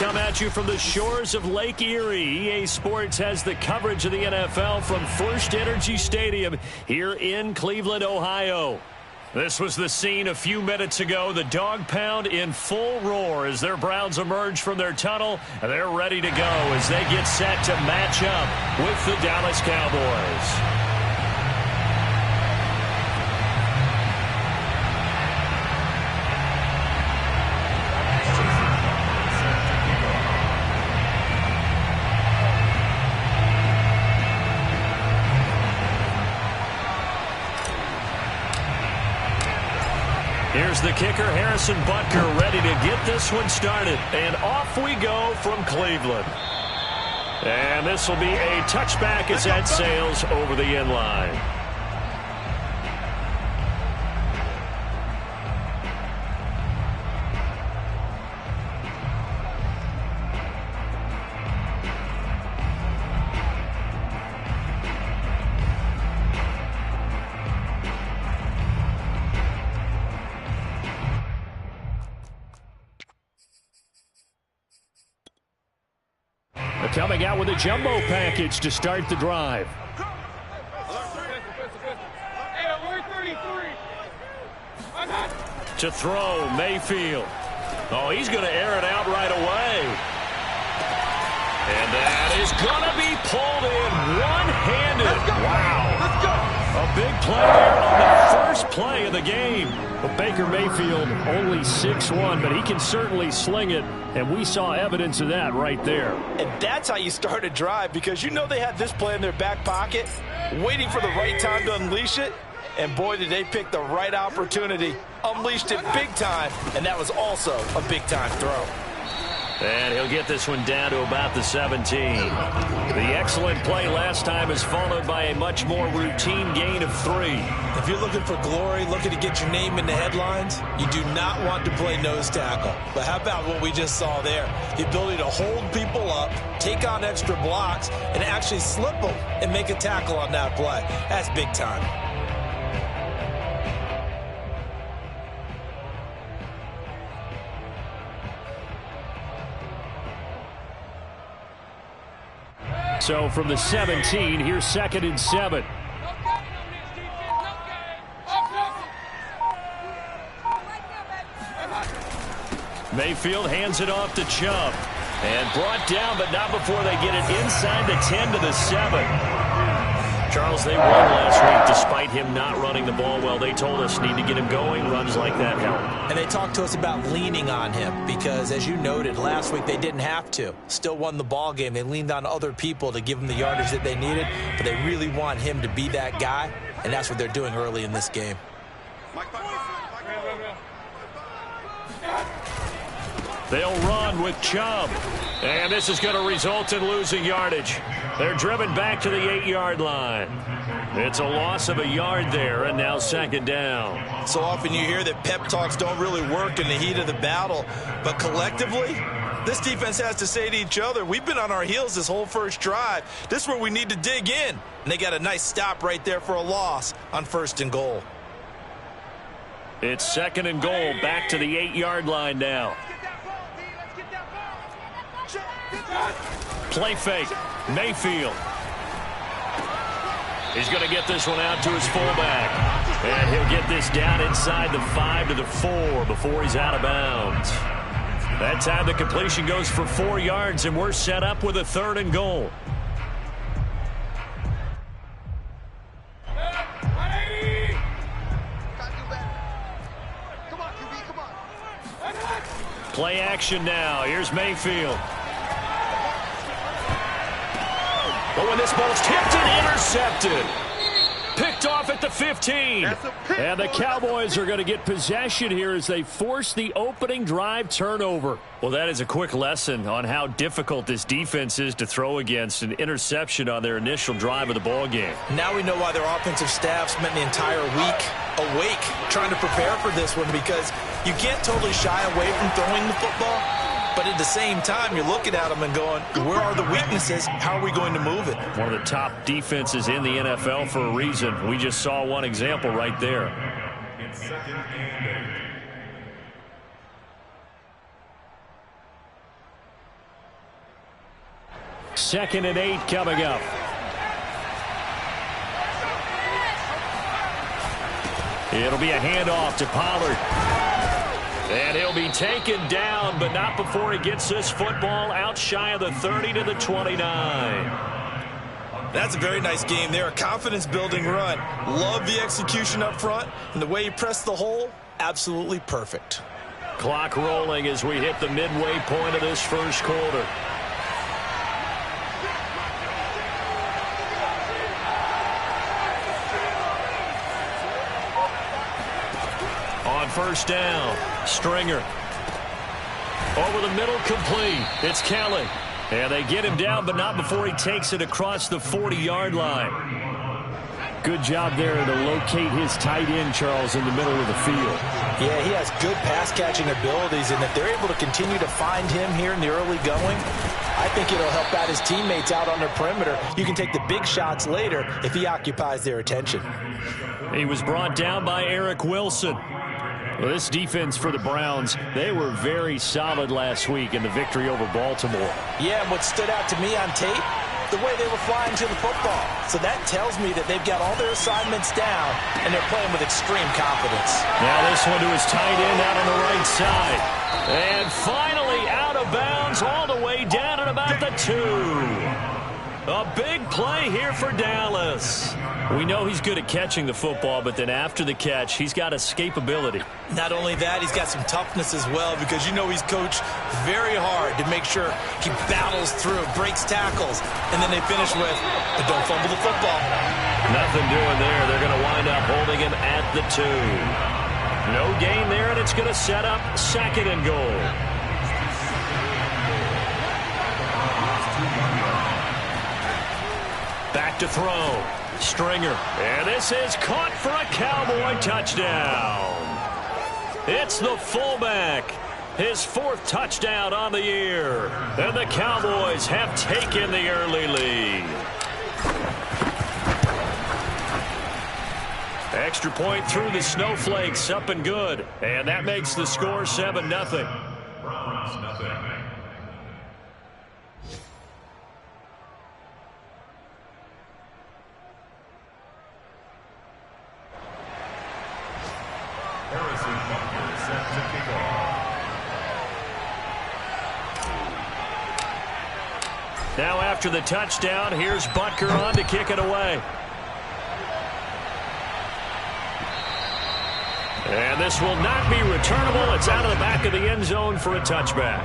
come at you from the shores of Lake Erie. EA Sports has the coverage of the NFL from First Energy Stadium here in Cleveland, Ohio. This was the scene a few minutes ago. The dog pound in full roar as their Browns emerge from their tunnel. And they're ready to go as they get set to match up with the Dallas Cowboys. Here's the kicker, Harrison Butker, ready to get this one started. And off we go from Cleveland. And this will be a touchback as that sails over the end line. Coming out with a jumbo package to start the drive. To throw, Mayfield. Oh, he's going to air it out right away. And that is going to be pulled in one-handed. Wow. Let's go. A big play there on the first play of the game. But Baker Mayfield only 6'1", but he can certainly sling it, and we saw evidence of that right there. And that's how you start a drive, because you know they had this play in their back pocket, waiting for the right time to unleash it. And boy, did they pick the right opportunity. Unleashed it big time, and that was also a big-time throw. And he'll get this one down to about the 17. The excellent play last time is followed by a much more routine gain of 3. If you're looking for glory, looking to get your name in the headlines, you do not want to play nose tackle. But how about what we just saw there? The ability to hold people up, take on extra blocks, and actually slip them and make a tackle on that play. That's big time. So from the 17, here's 2nd and 7. Mayfield hands it off to Chubb. And brought down, but not before they get it inside the 10 to the 7. Charles, they won last week despite him not running the ball well. They told us need to get him going. Runs like that help. And they talked to us about leaning on him because, as you noted, last week they didn't have to. Still won the ball game. They leaned on other people to give them the yardage that they needed, but they really want him to be that guy, and that's what they're doing early in this game. They'll run with Chubb. And this is going to result in losing yardage. They're driven back to the 8-yard line. It's a loss of a yard there, and now 2nd down. So often you hear that pep talks don't really work in the heat of the battle, but collectively, this defense has to say to each other, we've been on our heels this whole first drive. This is where we need to dig in. And they got a nice stop right there for a loss on 1st and goal. It's 2nd and goal, back to the 8-yard line now. Play fake. Mayfield. He's going to get this one out to his fullback. And he'll get this down inside the 5 to the 4 before he's out of bounds. That time the completion goes for 4 yards, and we're set up with a 3rd and goal. Play action now. Here's Mayfield. But when this ball's tipped and intercepted. Picked off at the 15. And the Cowboys are going to get possession here as they force the opening drive turnover. Well, that is a quick lesson on how difficult this defense is to throw against. An interception on their initial drive of the ball game. Now we know why their offensive staff spent the entire week awake trying to prepare for this one, because you can't totally shy away from throwing the football. But at the same time, you're looking at them and going, where are the weaknesses? How are we going to move it? One of the top defenses in the NFL for a reason. We just saw one example right there. Second and 8. 2nd and 8 coming up. It'll be a handoff to Pollard. And he'll be taken down, but not before he gets this football out shy of the 30 to the 29. That's a very nice game there. A confidence-building run. Love the execution up front. And the way he pressed the hole, absolutely perfect. Clock rolling as we hit the midway point of this first quarter. On first down, Stringer. Over the middle, complete. It's Kelly. And they get him down, but not before he takes it across the 40-yard line. Good job there to locate his tight end, Charles, in the middle of the field. Yeah, he has good pass-catching abilities, and if they're able to continue to find him here in the early going, I think it'll help out his teammates out on the perimeter. You can take the big shots later if he occupies their attention. He was brought down by Eric Wilson. Well, this defense for the Browns, they were very solid last week in the victory over Baltimore. Yeah, and what stood out to me on tape, the way they were flying to the football. So that tells me that they've got all their assignments down, and they're playing with extreme confidence. Now this one to his tight end out on the right side. And finally out of bounds all the way down at about the 2. A big play here for Dallas. We know he's good at catching the football, but then after the catch, he's got escapability. Not only that, he's got some toughness as well, because you know he's coached very hard to make sure he battles through, breaks tackles, and then they finish with, but don't fumble the football. Nothing doing there. They're going to wind up holding him at the 2. No gain there, and it's going to set up 2nd and goal. Back to throw. Stringer. And this is caught for a Cowboy touchdown. It's the fullback. His 4th touchdown on the year. And the Cowboys have taken the early lead. Extra point through the snowflakes, up and good. And that makes the score 7-0. Now after the touchdown, here's Butker on to kick it away. And this will not be returnable. It's out of the back of the end zone for a touchback.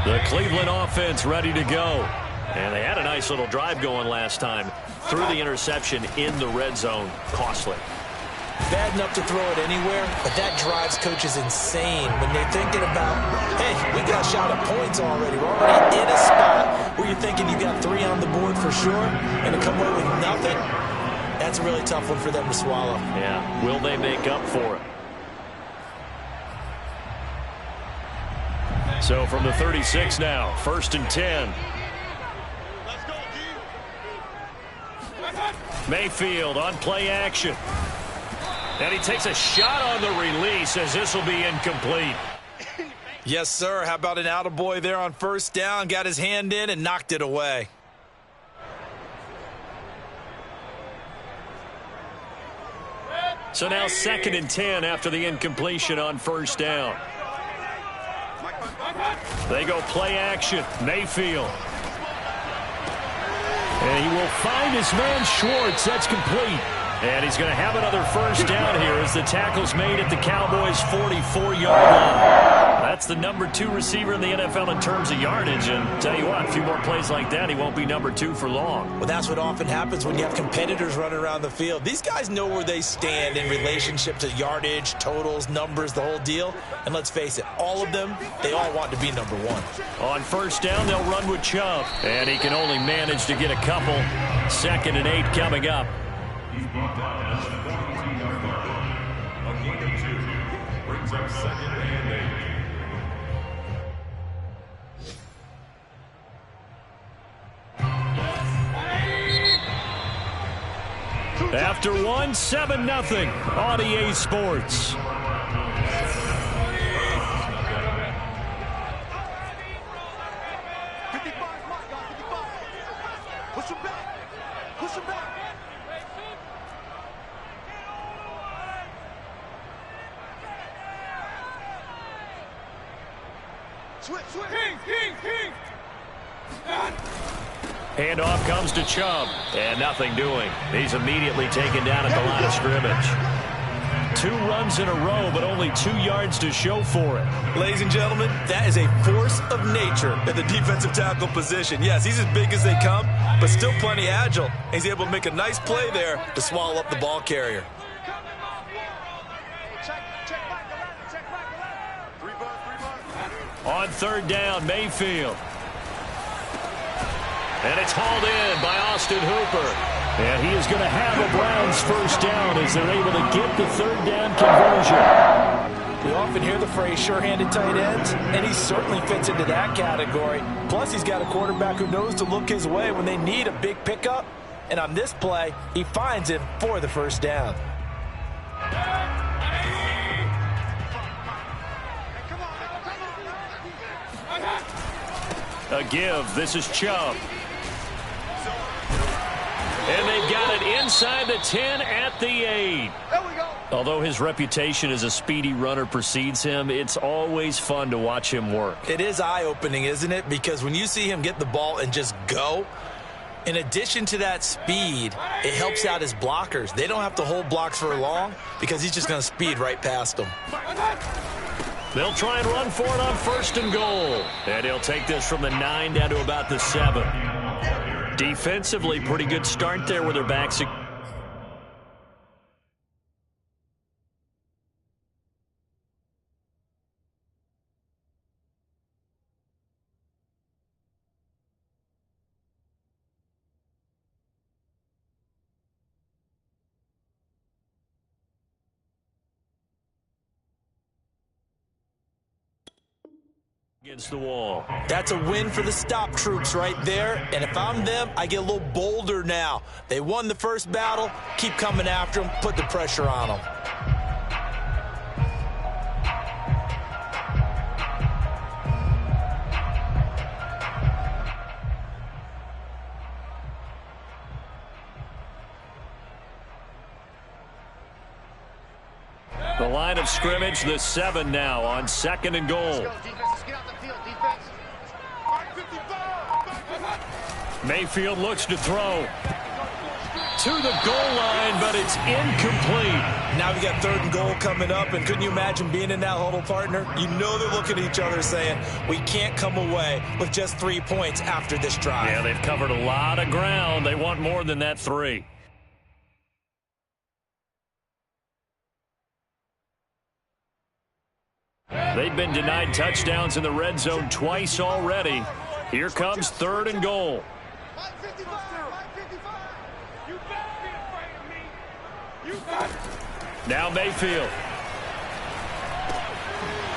The Cleveland offense ready to go. And they had a nice little drive going last time. Threw the interception in the red zone. Costly. Bad enough to throw it anywhere, but that drives coaches insane when they're thinking about, hey, we got a shot at points already. We're already in a spot where you're thinking you got 3 on the board for sure, and to come away with nothing, that's a really tough one for them to swallow. Yeah, will they make up for it? So from the 36 now, 1st and 10. Mayfield on play action. And he takes a shot on the release as this will be incomplete. Yes, sir. How about an attaboy there on first down? Got his hand in and knocked it away. So now 2nd and 10 after the incompletion on first down. They go play action. Mayfield. And he will find his man Schwartz. That's complete. And he's going to have another first down here as the tackle's made at the Cowboys' 44-yard line. That's the number 2 receiver in the NFL in terms of yardage. And tell you what, a few more plays like that, he won't be number 2 for long. Well, that's what often happens when you have competitors running around the field. These guys know where they stand in relationship to yardage, totals, numbers, the whole deal. And let's face it, all of them, they all want to be number 1. On first down, they'll run with Chubb. And he can only manage to get a couple. 2nd and 8 coming up. He's brought down at the 42-yard line. A gain of 2 brings up 2nd and 8. After one, 7-0 on EA Sports. Handoff comes to Chubb, and nothing doing. He's immediately taken down at the line of scrimmage. 2 runs in a row, but only 2 yards to show for it. Ladies and gentlemen, that is a force of nature at the defensive tackle position. Yes, he's as big as they come, but still plenty agile. He's able to make a nice play there to swallow up the ball carrier. On 3rd down, Mayfield. And it's hauled in by Austin Hooper. And he is going to have a Browns first down as they're able to get the 3rd down conversion. We often hear the phrase sure-handed tight ends, and he certainly fits into that category. Plus, he's got a quarterback who knows to look his way when they need a big pickup. And on this play, he finds him for the first down. A give. This is Chubb. And they've got it inside the 10 at the 8. There we go. Although his reputation as a speedy runner precedes him, it's always fun to watch him work. It is eye-opening, isn't it? Because when you see him get the ball and just go, in addition to that speed, it helps out his blockers. They don't have to hold blocks for long because he's just going to speed right past them. They'll try and run for it on 1st and goal. And he'll take this from the 9 down to about the 7. Defensively, pretty good start there with their backs. Against the wall. That's a win for the stop troops right there. And if I'm them, I get a little bolder now. They won the first battle. Keep coming after them. Put the pressure on them. The line of scrimmage, the 7 now on 2nd and goal. Mayfield looks to throw to the goal line, but it's incomplete. Now we got 3rd and goal coming up, and couldn't you imagine being in that huddle, partner? You know they're looking at each other saying, we can't come away with just 3 points after this drive. Yeah, they've covered a lot of ground. They want more than that 3. They've been denied touchdowns in the red zone twice already. Here comes 3rd and goal. Now Mayfield.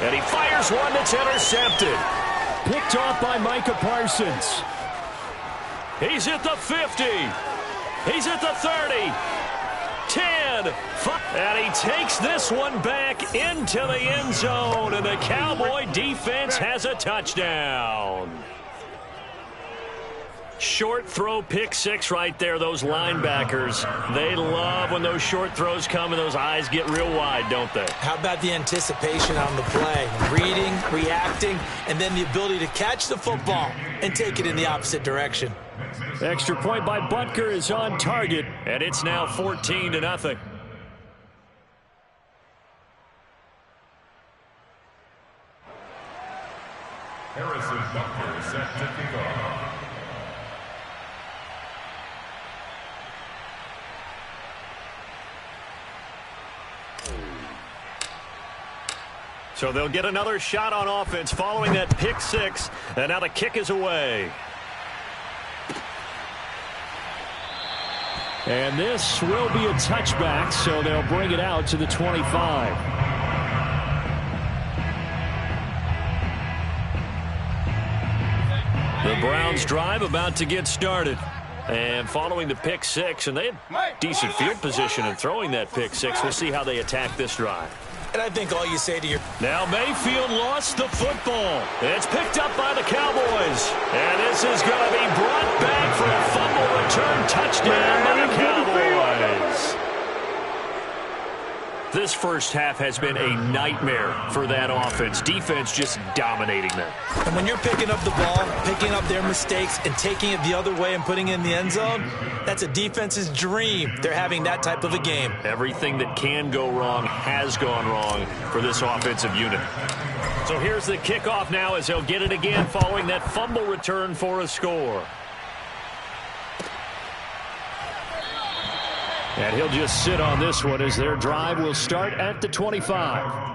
And he fires one that's intercepted. Picked off by Micah Parsons. He's at the 50. He's at the 30. 10. And he takes this one back into the end zone. And the Cowboy defense has a touchdown. Short throw, pick 6 right there. Those linebackers, they love when those short throws come and those eyes get real wide, don't they? How about the anticipation on the play? Reading, reacting, and then the ability to catch the football and take it in the opposite direction. Extra point by Butker is on target, and it's now 14-0. Harrison Butker set to kick off. So they'll get another shot on offense following that pick 6, and now the kick is away. And this will be a touchback, so they'll bring it out to the 25. The Browns drive about to get started. And following the pick six, and they had decent field position in throwing that pick six. We'll see how they attack this drive. And I think all you say to your... Now Mayfield lost the football. It's picked up by the Cowboys. And this is going to be brought back for a fumble return touchdown by the Cowboys. This first half has been a nightmare for that offense. Defense just dominating them. And when you're picking up the ball, picking up their mistakes, and taking it the other way and putting it in the end zone, that's a defense's dream. They're having that type of a game. Everything that can go wrong has gone wrong for this offensive unit. So here's the kickoff now as they'll get it again following that fumble return for a score. And he'll just sit on this one as their drive will start at the 25.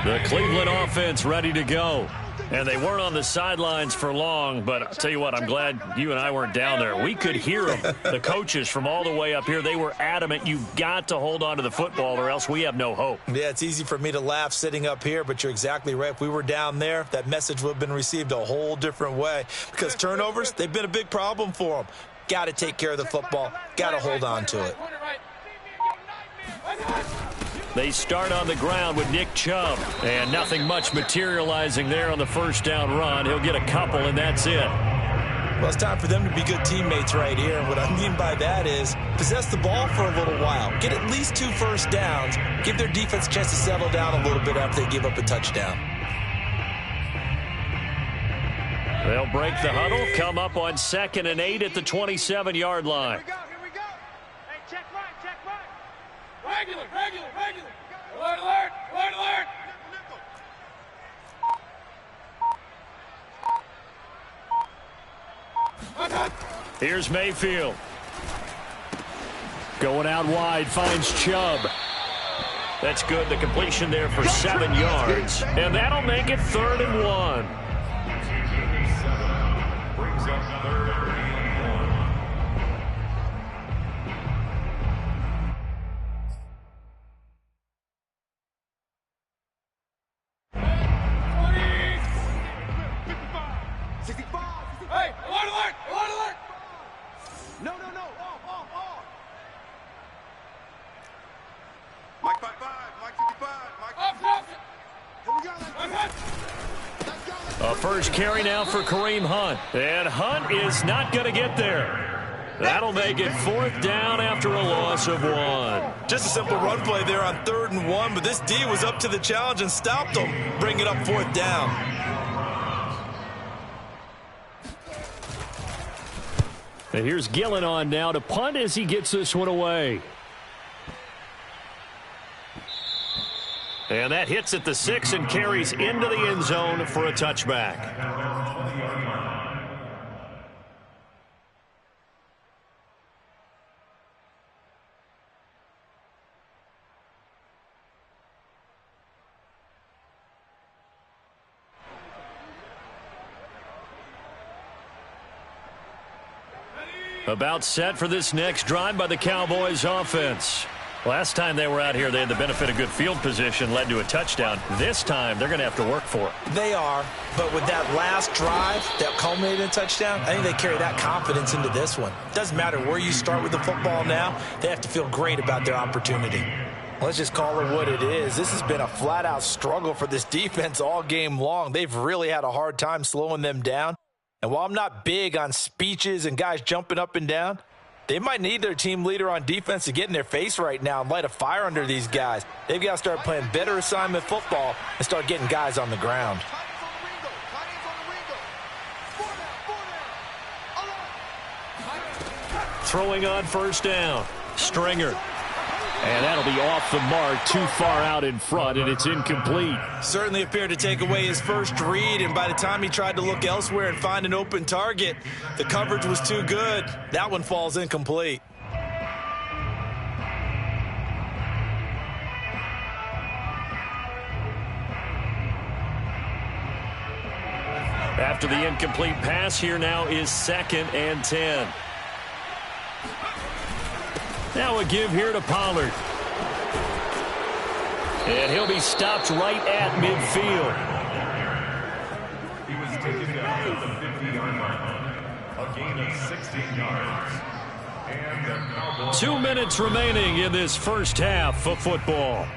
The Cleveland offense ready to go. And they weren't on the sidelines for long, but I'll tell you what, I'm glad you and I weren't down there. We could hear them, the coaches from all the way up here. They were adamant, you've got to hold on to the football or else we have no hope. Yeah, it's easy for me to laugh sitting up here, but you're exactly right. If we were down there, that message would have been received a whole different way. Because turnovers, they've been a big problem for them. Got to take care of the football. Got to hold on to it. They start on the ground with Nick Chubb. And nothing much materializing there on the first down run. He'll get a couple, and that's it. Well, it's time for them to be good teammates right here. And what I mean by that is possess the ball for a little while. Get at least 2 first downs. Give their defense a chance to settle down a little bit after they give up a touchdown. They'll break the huddle, come up on 2nd and 8 at the 27-yard line. Here we go. Hey, check right. Regular. Alert. Here's Mayfield. Going out wide, finds Chubb. That's good. The completion there for 7 yards. And that'll make it 3rd and 1. Brings up 3rd and 1. A first carry now for Kareem Hunt. And Hunt is not going to get there. That'll make it 4th down after a loss of 1. Just a simple run play there on 3rd and 1, but this D was up to the challenge and stopped them. Bring it up 4th down. And here's Gillen on now to punt as he gets this one away. And that hits at the 6 and carries into the end zone for a touchback. About set for this next drive by the Cowboys offense. Last time they were out here, they had the benefit of good field position, led to a touchdown. This time, they're going to have to work for it. They are, but with that last drive that culminated in a touchdown, I think they carry that confidence into this one. Doesn't matter where you start with the football now, they have to feel great about their opportunity. Let's just call it what it is. This has been a flat-out struggle for this defense all game long. They've really had a hard time slowing them down. And while I'm not big on speeches and guys jumping up and down, they might need their team leader on defense to get in their face right now and light a fire under these guys. They've got to start playing better assignment football and start getting guys on the ground. Throwing on first down. Stringer. And that'll be off the mark, too far out in front, and it's incomplete. Certainly appeared to take away his first read, and by the time he tried to look elsewhere and find an open target, the coverage was too good. That one falls incomplete. After the incomplete pass, here now is 2nd and 10. Now a give here to Pollard. And he'll be stopped right at midfield. He was taken down at the 50-yard line. A gain of 16 yards. And the Cowboys... 2 minutes remaining in this first half of football.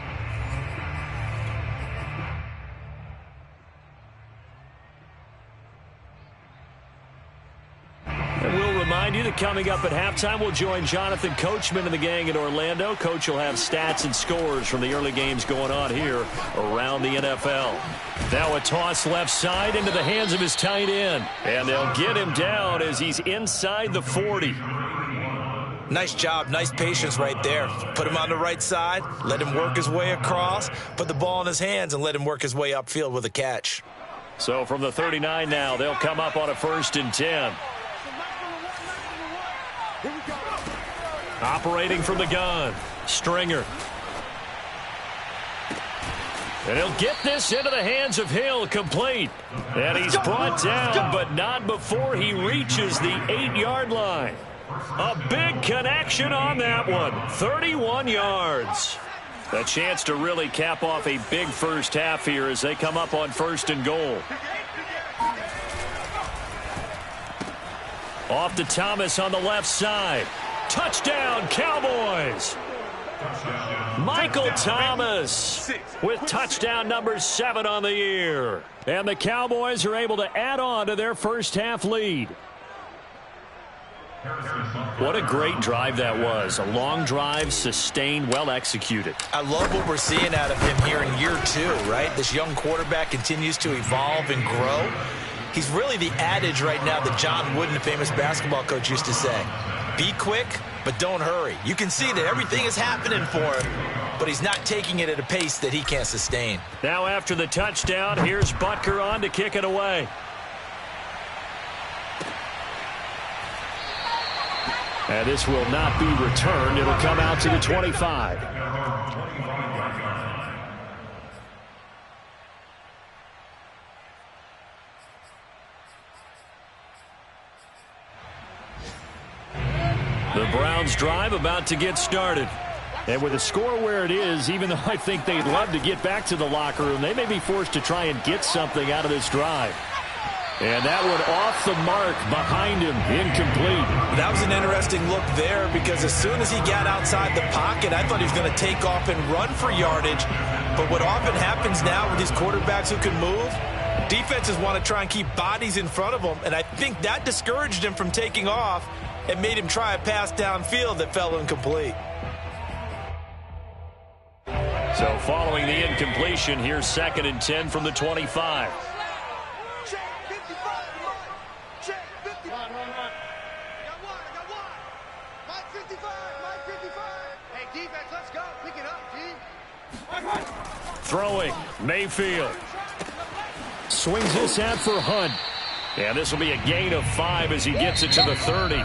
And we'll remind you that coming up at halftime, we'll join Jonathan Coachman and the gang in Orlando. Coach will have stats and scores from the early games going on here around the NFL. Now a toss left side into the hands of his tight end. And they'll get him down as he's inside the 40. Nice job, nice patience right there. Put him on the right side, let him work his way across, put the ball in his hands, and let him work his way upfield with a catch. So from the 39 now, they'll come up on a 1st and 10. Operating from the gun, Stringer. And he'll get this into the hands of Hill, complete. And he's brought down, but not before he reaches the 8-yard line. A big connection on that one, 31 yards. A chance to really cap off a big first half here as they come up on 1st and goal. Off to Thomas on the left side. Touchdown, Cowboys. Michael Thomas with touchdown number 7 on the year. And the Cowboys are able to add on to their first half lead. What a great drive that was. A long drive, sustained, well executed. I love what we're seeing out of him here in year 2, right? This young quarterback continues to evolve and grow. He's really the adage right now that John Wooden, the famous basketball coach, used to say. Be quick, but don't hurry. You can see that everything is happening for him, but he's not taking it at a pace that he can't sustain. Now after the touchdown, here's Butker on to kick it away. And this will not be returned. It'll come out to the 25. The Browns drive about to get started. And with the score where it is, even though I think they'd love to get back to the locker room, they may be forced to try and get something out of this drive. And that one off the mark behind him, incomplete. That was an interesting look there because as soon as he got outside the pocket, I thought he was going to take off and run for yardage. But what often happens now with these quarterbacks who can move, defenses want to try and keep bodies in front of them, and I think that discouraged him from taking off and made him try a pass downfield that fell incomplete. So following the incompletion, here's 2nd and 10 from the 25. Throwing, Mayfield. Swings this out for Hunt. And this will be a gain of 5 as he gets it to the 30.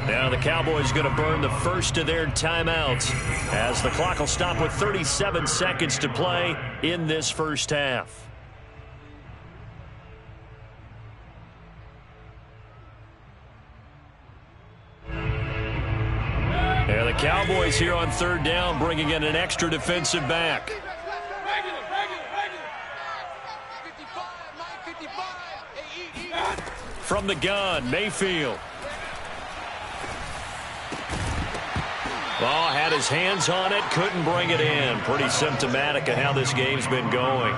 Now the Cowboys going to burn the first of their timeouts as the clock will stop with 37 seconds to play in this first half. And the Cowboys here on 3rd down bringing in an extra defensive back. From the gun, Mayfield. Ball had his hands on it, couldn't bring it in. Pretty symptomatic of how this game's been going.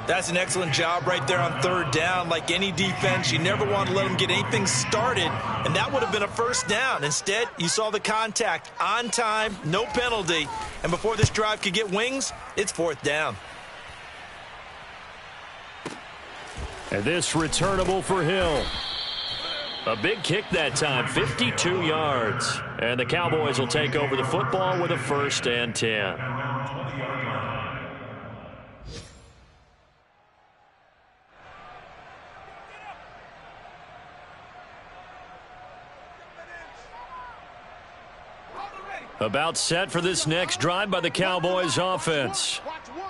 That's an excellent job right there on 3rd down. Like any defense, you never want to let them get anything started, and that would have been a first down. Instead, you saw the contact on time, no penalty, and before this drive could get wings, it's 4th down. And this returnable for Hill. A big kick that time, 52 yards. And the Cowboys will take over the football with a 1st and 10. About set for this next drive by the Cowboys offense.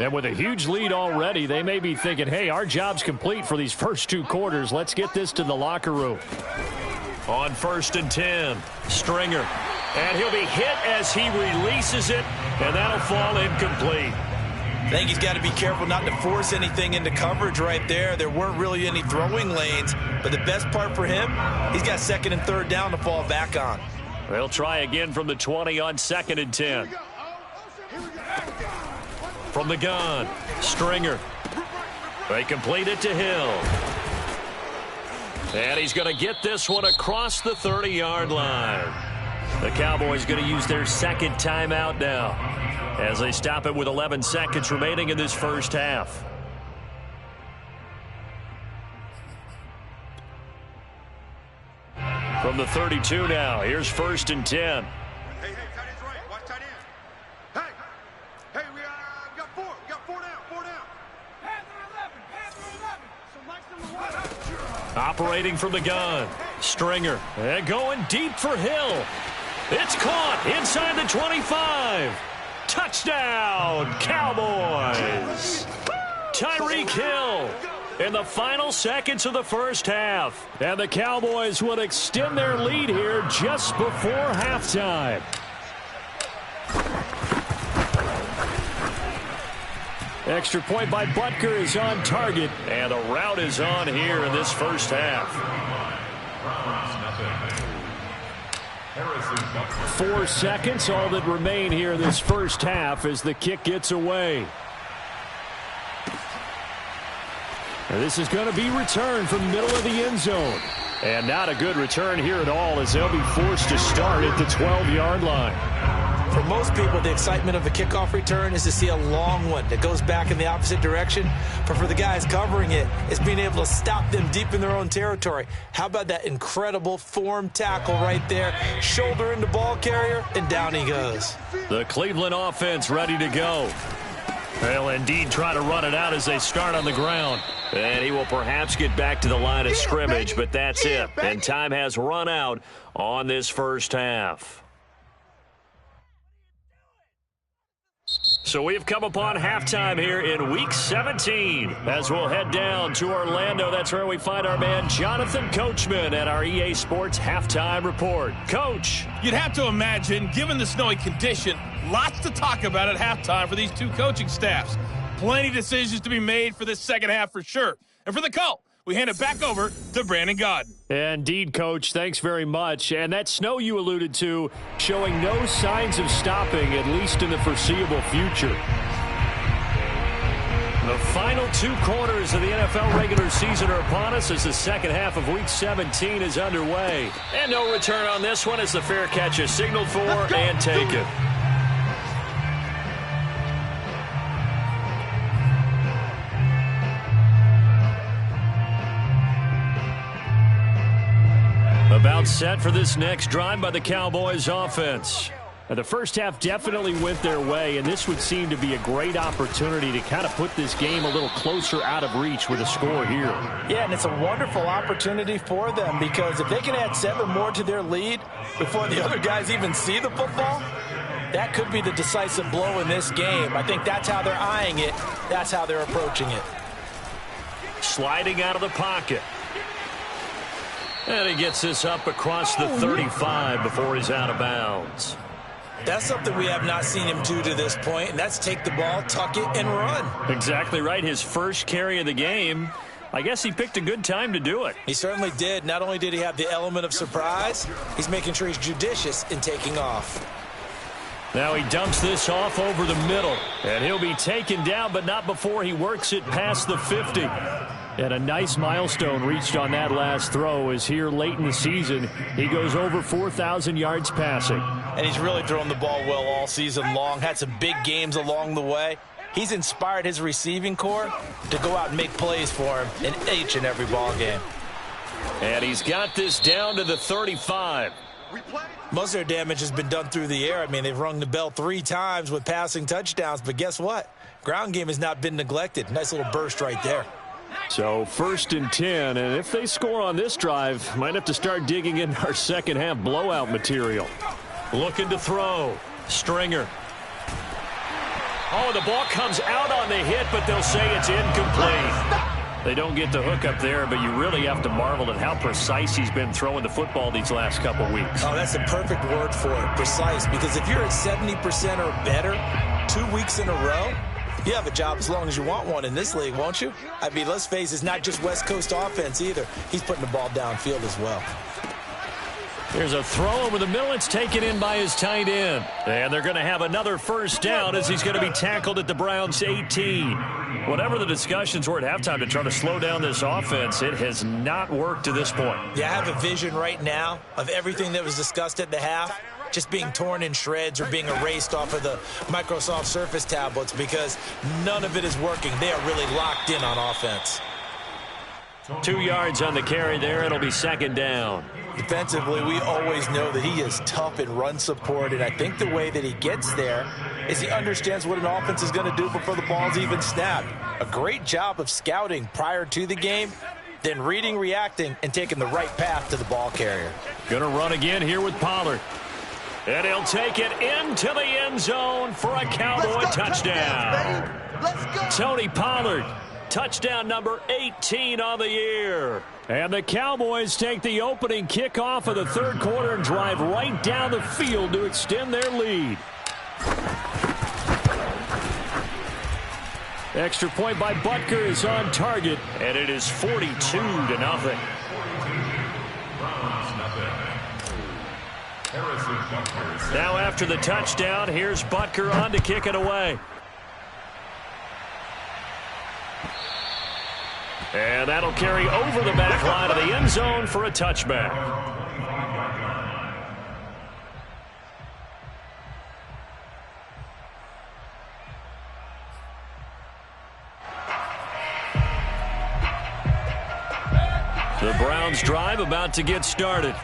And with a huge lead already, they may be thinking, hey, our job's complete for these first 2 quarters. Let's get this to the locker room. On 1st and 10, Stringer. And he'll be hit as he releases it, and that'll fall incomplete. I think he's got to be careful not to force anything into coverage right there. There weren't really any throwing lanes, but the best part for him, he's got 2nd and 3rd down to fall back on. They'll try again from the 20 on 2nd and 10. From the gun, Stringer. They complete it to Hill. And he's going to get this one across the 30-yard line. The Cowboys going to use their 2nd timeout now as they stop it with 11 seconds remaining in this first half. From the 32 now, here's 1st and 10. Hey, tight end's right. Watch tight end. Hey, we got 4. We got 4 down. 4 down. Panther 11. So Mike's number 1. Operating from the gun, Stringer. And going deep for Hill. It's caught inside the 25. Touchdown, Cowboys. Tyreek Hill in the final seconds of the first half. And the Cowboys will extend their lead here just before halftime. Extra point by Butker is on target. And the route is on here in this first half. 4 seconds, all that remain here in this first half as the kick gets away. And this is going to be returned from the middle of the end zone. And not a good return here at all as they'll be forced to start at the 12-yard line. For most people, the excitement of a kickoff return is to see a long one that goes back in the opposite direction. But for the guys covering it, it's being able to stop them deep in their own territory. How about that incredible form tackle right there? Shoulder into ball carrier, and down he goes. The Cleveland offense ready to go. They'll indeed try to run it out as they start on the ground. And he will perhaps get back to the line of scrimmage, but that's it. And time has run out on this first half. So we've come upon halftime here in Week 17 as we'll head down to Orlando. That's where we find our man Jonathan Coachman at our EA Sports Halftime Report. Coach. You'd have to imagine, given the snowy condition, lots to talk about at halftime for these two coaching staffs. Plenty of decisions to be made for this second half for sure. And for the call, we hand it back over to Brandon Gaudin. Indeed, Coach. Thanks very much. And that snow you alluded to showing no signs of stopping, at least in the foreseeable future. The final 2 quarters of the NFL regular season are upon us as the second half of Week 17 is underway. And no return on this one as the fair catch is signaled for and taken. About set for this next drive by the Cowboys offense. Now, the first half definitely went their way, and this would seem to be a great opportunity to kind of put this game a little closer out of reach with a score here. Yeah, and it's a wonderful opportunity for them because if they can add 7 more to their lead before the other guys even see the football, that could be the decisive blow in this game. I think that's how they're eyeing it. That's how they're approaching it. Sliding out of the pocket. And he gets this up across the 35 before he's out of bounds. That's something we have not seen him do to this point, and that's take the ball, tuck it, and run. Exactly right. His first carry of the game. I guess he picked a good time to do it. He certainly did. Not only did he have the element of surprise, he's making sure he's judicious in taking off. Now he dumps this off over the middle, and he'll be taken down, but not before he works it past the 50. And a nice milestone reached on that last throw as here late in the season, he goes over 4,000 yards passing. And he's really thrown the ball well all season long, had some big games along the way. He's inspired his receiving corps to go out and make plays for him in each and every ball game. And he's got this down to the 35. Most of their damage has been done through the air. I mean, they've rung the bell 3 times with passing touchdowns, but guess what? Ground game has not been neglected. Nice little burst right there. So 1st and 10, and if they score on this drive, might have to start digging in our second half blowout material. Looking to throw. Stringer. Oh, the ball comes out on the hit, but they'll say it's incomplete. They don't get the hook up there, but you really have to marvel at how precise he's been throwing the football these last couple weeks. Oh, that's the perfect word for it, precise, because if you're at 70% or better 2 weeks in a row, You have a job as long as you want one in this league, won't you? I mean, let's face it, it's not just West Coast offense either. He's putting the ball downfield as well. Here's a throw over the middle. It's taken in by his tight end. And they're going to have another first down as he's going to be tackled at the Browns' 18. Whatever the discussions were at halftime to try to slow down this offense, it has not worked to this point. Yeah, I have a vision right now of everything that was discussed at the half just being torn in shreds or being erased off of the Microsoft Surface tablets because none of it is working. They are really locked in on offense. 2 yards on the carry there. It'll be second down. Defensively, we always know that he is tough in run support, and I think the way that he gets there is he understands what an offense is going to do before the ball's even snapped. A great job of scouting prior to the game, then reading, reacting, and taking the right path to the ball carrier. Going to run again here with Pollard. And he'll take it into the end zone for a Cowboy touchdown. Let's go. Tony Pollard. Touchdown number 18 on the year. And the Cowboys take the opening kickoff of the third quarter and drive right down the field to extend their lead. Extra point by Butker is on target, and it is 42-0. Now after the touchdown, here's Butker on to kick it away. And that'll carry over the back line of the end zone for a touchback. The Browns drive about to get started.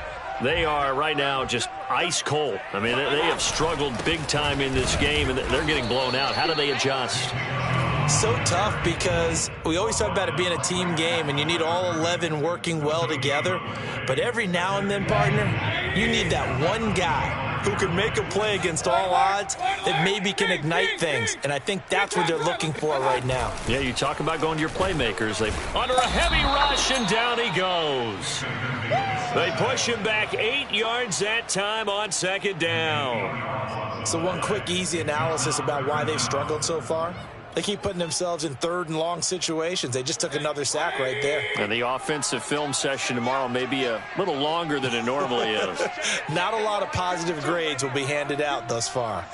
They are right now just ice cold. I mean, they have struggled big time in this game, and they're getting blown out. How do they adjust? So tough because we always talk about it being a team game and you need all 11 working well together. But every now and then, partner, you need that one guy who can make a play against all odds that maybe can ignite things. And I think that's what they're looking for right now. Yeah, you talk about going to your playmakers. They under a heavy rush, and down he goes. They push him back 8 yards that time on second down. So one quick, easy analysis about why they've struggled so far. They keep putting themselves in third and long situations. They just took another sack right there. And the offensive film session tomorrow may be a little longer than it normally is. Not a lot of positive grades will be handed out thus far.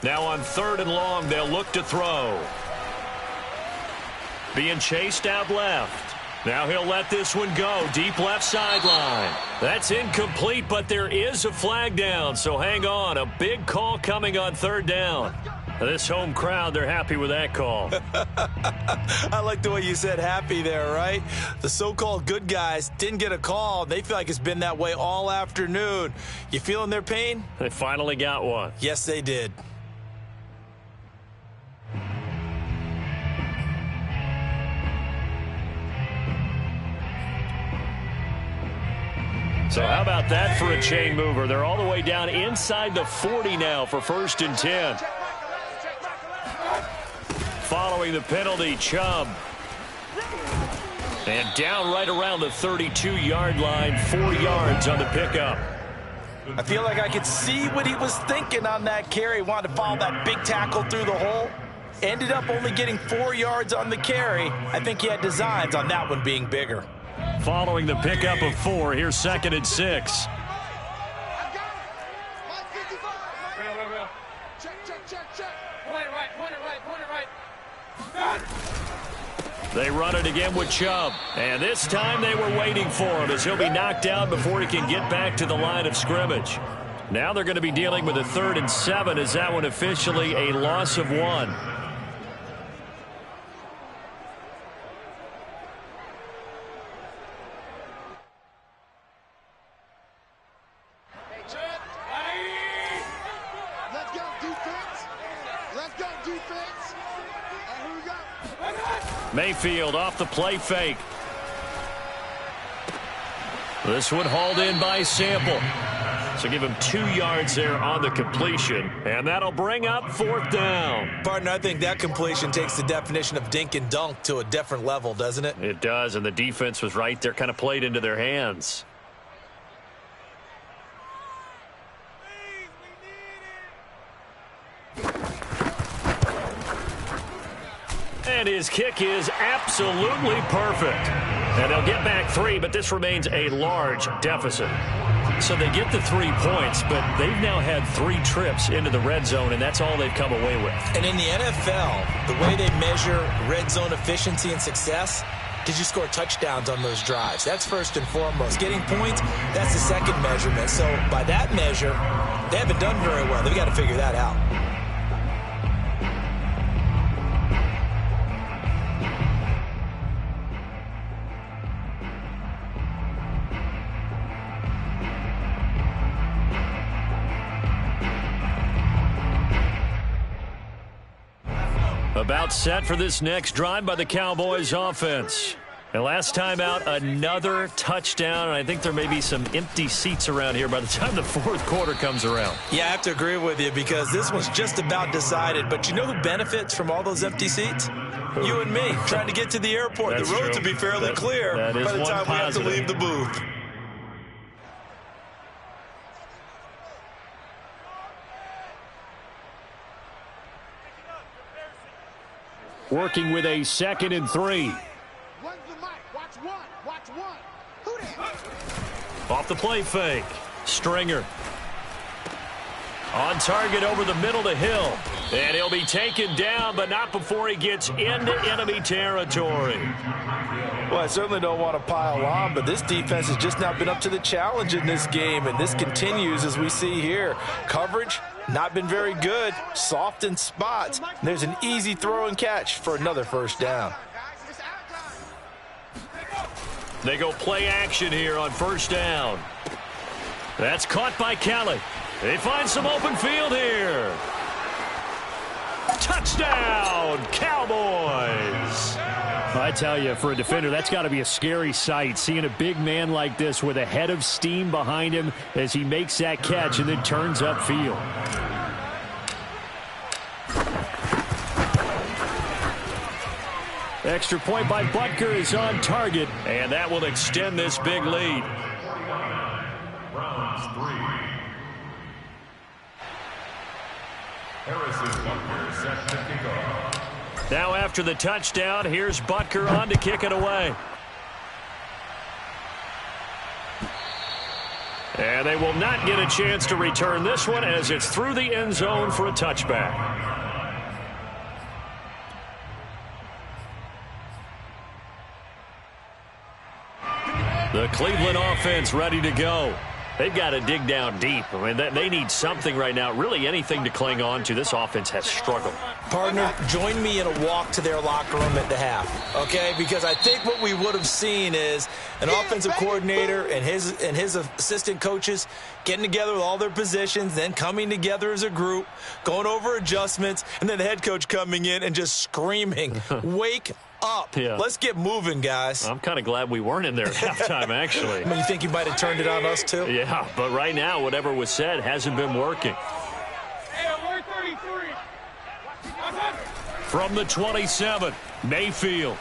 Now on third and long, they'll look to throw. Being chased out left. Now he'll let this one go. Deep left sideline. That's incomplete, but there is a flag down. So hang on. A big call coming on third down. This home crowd, they're happy with that call. I like the way you said happy there, right? The so-called good guys didn't get a call. They feel like it's been that way all afternoon. You feeling their pain? They finally got one. Yes, they did. So how about that for a chain mover? They're all the way down inside the 40 now for 1st and 10. Following the penalty, Chubb. And down right around the 32-yard line, 4 yards on the pickup. I feel like I could see what he was thinking on that carry. Wanted to follow that big tackle through the hole. Ended up only getting 4 yards on the carry. I think he had designs on that one being bigger. Following the pickup of 4, here's 2nd and 6. They run it again with Chubb. And this time they were waiting for him as he'll be knocked down before he can get back to the line of scrimmage. Now they're going to be dealing with a 3rd and 7 as that one officially a loss of 1. Mayfield off the play fake. This one hauled in by Sample. So give him 2 yards there on the completion. And that'll bring up 4th down. Partner, I think that completion takes the definition of dink and dunk to a different level, doesn't it? It does, and the defense was right there, kind of played into their hands. and his kick is absolutely perfect. And they'll get back 3, but this remains a large deficit. So they get the 3 points, but they've now had 3 trips into the red zone, and that's all they've come away with. And in the NFL, the way they measure red zone efficiency and success, did you score touchdowns on those drives? That's first and foremost. Getting points, that's the second measurement. So by that measure, they haven't done very well. They've got to figure that out. About set for this next drive by the Cowboys offense. And last time out, another touchdown, and I think there may be some empty seats around here by the time the fourth quarter comes around. Yeah, I have to agree with you because this one's just about decided. But you know who benefits from all those empty seats? You and me, trying to get to the airport. That's the roads true. will be fairly clear that is by the one time positive. we have to leave the booth. Working with a 2nd and 3. Runs the mic. Watch one. Watch one. Who that? Off the play fake. Stringer. On target over the middle to Hill. And he'll be taken down, but not before he gets into enemy territory. Well, I certainly don't want to pile on, but this defense has just not been up to the challenge in this game, and this continues as we see here. Coverage, not been very good, soft in spots. And there's an easy throw and catch for another first down. They go play action here on first down. That's caught by Kelly. They find some open field here. Touchdown, Cowboys! I tell you, for a defender, that's got to be a scary sight, seeing a big man like this with a head of steam behind him as he makes that catch and then turns upfield. Extra point by Butker is on target, and that will extend this big lead. Rounds 3. Harrison Butker set to kick off. Now after the touchdown, here's Butker on to kick it away. And they will not get a chance to return this one as it's through the end zone for a touchback. The Cleveland offense ready to go. They've got to dig down deep. I mean, they need something right now, really anything to cling on to. This offense has struggled. Partner, join me in a walk to their locker room at the half, okay? Because I think what we would have seen is an offensive coordinator and his assistant coaches getting together with all their positions, then coming together as a group, going over adjustments, and then the head coach coming in and just screaming, wake up. Yeah. Let's get moving, guys. I'm kind of glad we weren't in there at halftime, actually. I mean, you think you might have turned it on us, too? Yeah, but right now, whatever was said hasn't been working. From the 27, Mayfield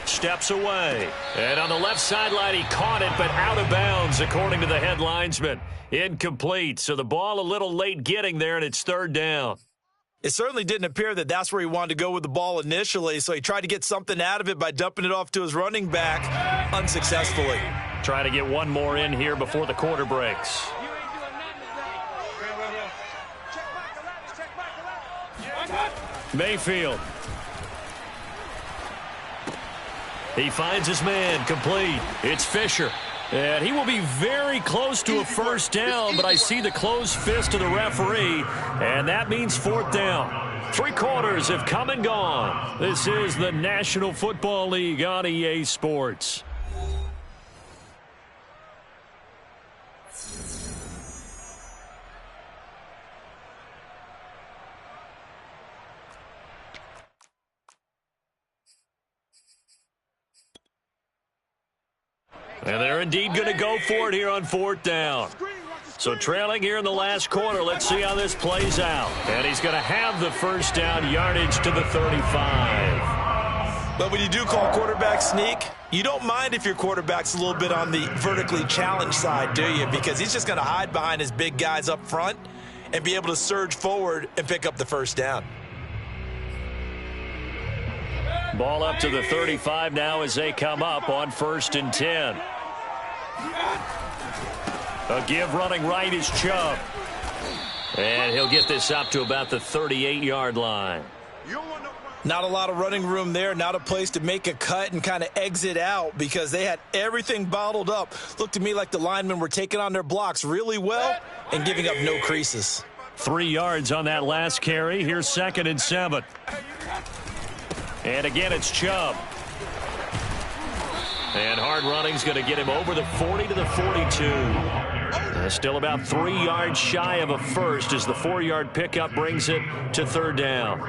steps away. And on the left sideline, he caught it, but out of bounds, according to the head linesman. Incomplete, so the ball a little late getting there, and it's third down. It certainly didn't appear that that's where he wanted to go with the ball initially, so he tried to get something out of it by dumping it off to his running back unsuccessfully. Trying to get one more in here before the quarter breaks. Mayfield. He finds his man, complete. It's Fisher. And he will be very close to a first down, but I see the closed fist of the referee, and that means fourth down. 3 quarters have come and gone. This is the National Football League on EA Sports. And they're indeed going to go for it here on fourth down. So trailing here in the last quarter, let's see how this plays out. And he's going to have the first down, yardage to the 35. But when you do call quarterback sneak, you don't mind if your quarterback's a little bit on the vertically challenged side, do you? Because he's just going to hide behind his big guys up front and be able to surge forward and pick up the first down. Ball up to the 35 now as they come up on 1st and 10. A give running right is Chubb. And he'll get this up to about the 38-yard line. Not a lot of running room there, not a place to make a cut and kind of exit out because they had everything bottled up. Looked to me like the linemen were taking on their blocks really well and giving up no creases. 3 yards on that last carry. Here's 2nd and 7. And again, it's Chubb. And hard running's going to get him over the 40 to the 42. Still about 3 yards shy of a first as the 4-yard pickup brings it to 3rd down.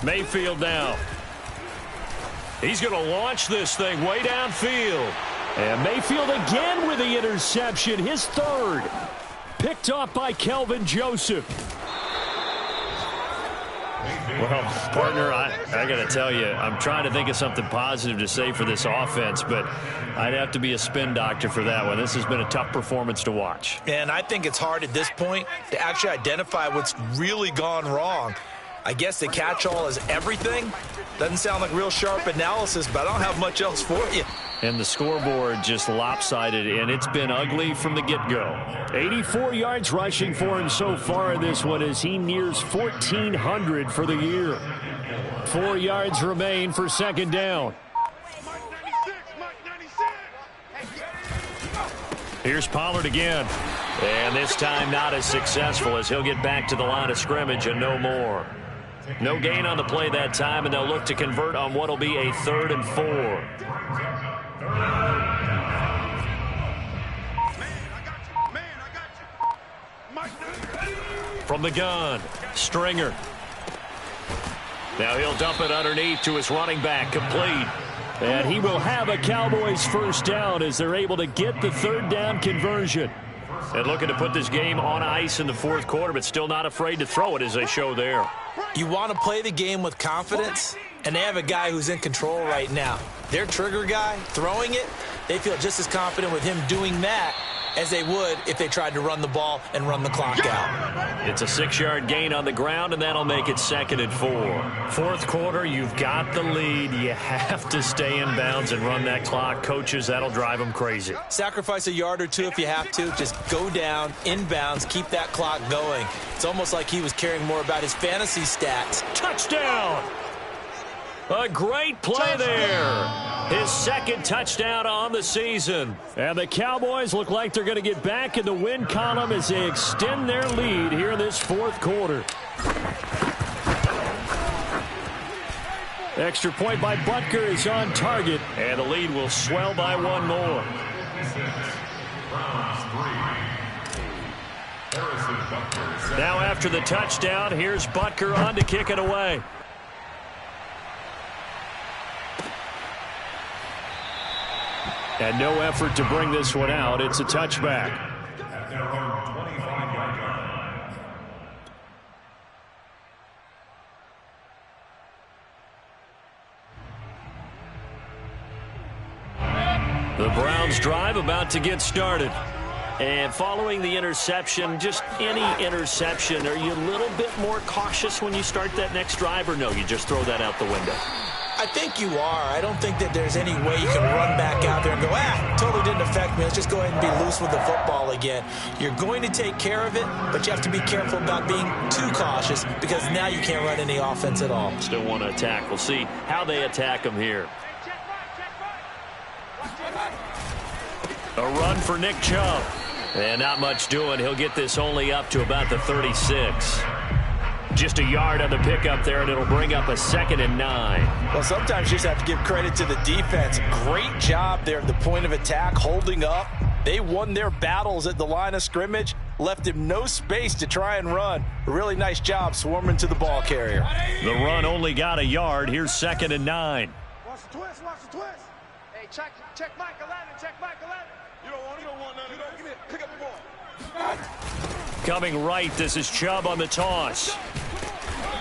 Mayfield now. He's going to launch this thing way downfield. And Mayfield again with the interception, his 3rd. Picked off by Kelvin Joseph. Well, partner, I got to tell you, I'm trying to think of something positive to say for this offense, but I'd have to be a spin doctor for that one. This has been a tough performance to watch. And I think it's hard at this point to actually identify what's really gone wrong. I guess the catch-all is everything. Doesn't sound like real sharp analysis, but I don't have much else for you. And the scoreboard just lopsided, and it's been ugly from the get-go. 84 yards rushing for him so far in this one as he nears 1,400 for the year. 4 yards remain for 2nd down. Here's Pollard again. And this time not as successful as he'll get back to the line of scrimmage and no more. No gain on the play that time, and they'll look to convert on what will be a 3rd and 4. From the gun, Stringer. Now he'll dump it underneath to his running back, complete. And he will have a Cowboys 1st down as they're able to get the 3rd down conversion. And looking to put this game on ice in the 4th quarter, but still not afraid to throw it as they show there. You want to play the game with confidence, and they have a guy who's in control right now. Their trigger guy, throwing it, they feel just as confident with him doing that as they would if they tried to run the ball and run the clock out. It's a 6-yard gain on the ground, and that'll make it 2nd and 4. 4th quarter, you've got the lead. You have to stay in bounds and run that clock. Coaches, that'll drive them crazy. Sacrifice a yard or two if you have to. Just go down, in bounds, keep that clock going. It's almost like he was caring more about his fantasy stats. Touchdown! A great play there. His 2nd touchdown on the season. And the Cowboys look like they're going to get back in the win column as they extend their lead here in this 4th quarter. Extra point by Butker is on target, and the lead will swell by 1 more. Now after the touchdown, here's Butker on to kick it away. And no effort to bring this one out. It's a touchback. The Browns drive about to get started. And following the interception, just any interception, are you a little bit more cautious when you start that next drive, or no, you just throw that out the window? I think you are. I don't think that there's any way you can run back out there and go, totally didn't affect me. Let's just go ahead and be loose with the football again. You're going to take care of it, but you have to be careful about being too cautious because now you can't run any offense at all. Still want to attack. We'll see how they attack them here. A run for Nick Chubb. And not much doing. He'll get this only up to about the 36. Just a yard on the pickup there, and it'll bring up a 2nd and 9. Well, sometimes you just have to give credit to the defense. Great job there at the point of attack, holding up. They won their battles at the line of scrimmage, left him no space to try and run. A really nice job swarming to the ball carrier. The run only got a yard. Here's 2nd and 9. Watch the twist, watch the twist. Hey, Hey, check Mike 11, check Mike 11. You don't want none of that. Give me it. Pick up the ball. Coming right, this is Chubb on the toss.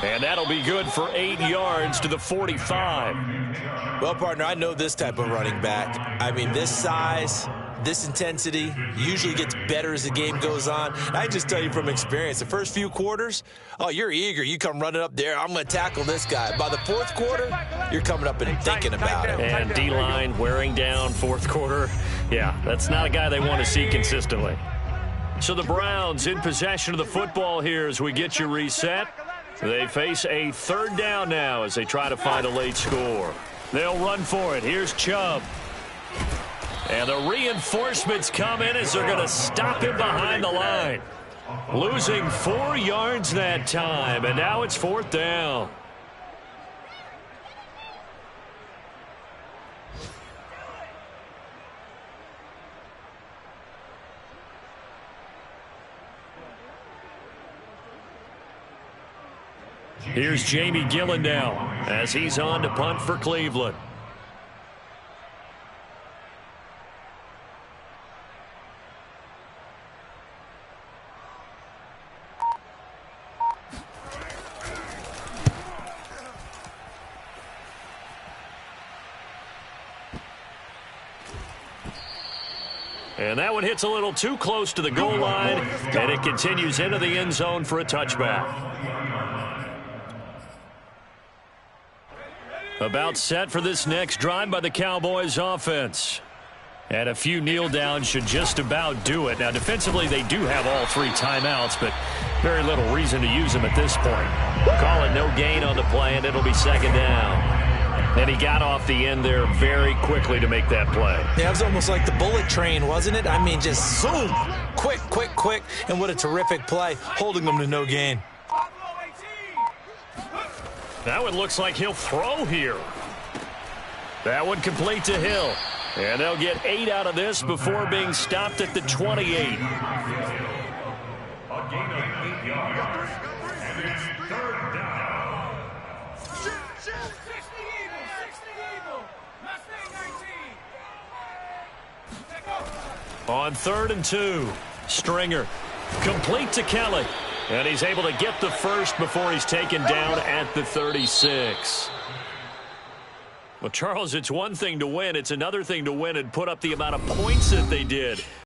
And that'll be good for 8 yards to the 45. Well, partner, I know this type of running back. I mean, this size, this intensity usually gets better as the game goes on. And I just tell you from experience, the first few quarters, oh, you're eager. You come running up there, I'm going to tackle this guy. By the fourth quarter, you're coming up and thinking about it. And D-line wearing down fourth quarter. Yeah, that's not a guy they want to see consistently. So the Browns in possession of the football here as we get you reset. They face a third down now as they try to find a late score. They'll run for it. Here's Chubb. And the reinforcements come in as they're going to stop him behind the line. Losing 4 yards that time, and now it's fourth down. Here's Jamie Gillen now as he's on to punt for Cleveland. And that one hits a little too close to the goal line, and it continues into the end zone for a touchback. About set for this next drive by the Cowboys offense. And a few kneel downs should just about do it. Now, defensively, they do have all 3 timeouts, but very little reason to use them at this point. Call it no gain on the play, and it'll be second down. And he got off the end there very quickly to make that play. Yeah, it was almost like the bullet train, wasn't it? I mean, just zoom. Quick, quick, quick. And what a terrific play, holding them to no gain. That one looks like he'll throw here. That one complete to Hill. And they'll get 8 out of this before being stopped at the 28. A gain of 8 yards. And it's third down. Shoot! 60 Eagle! Mustang 19. On 3rd and 2, Stringer complete to Kelly. And he's able to get the first before he's taken down at the 36. Well, Charles, it's one thing to win. It's another thing to win and put up the amount of points that they did.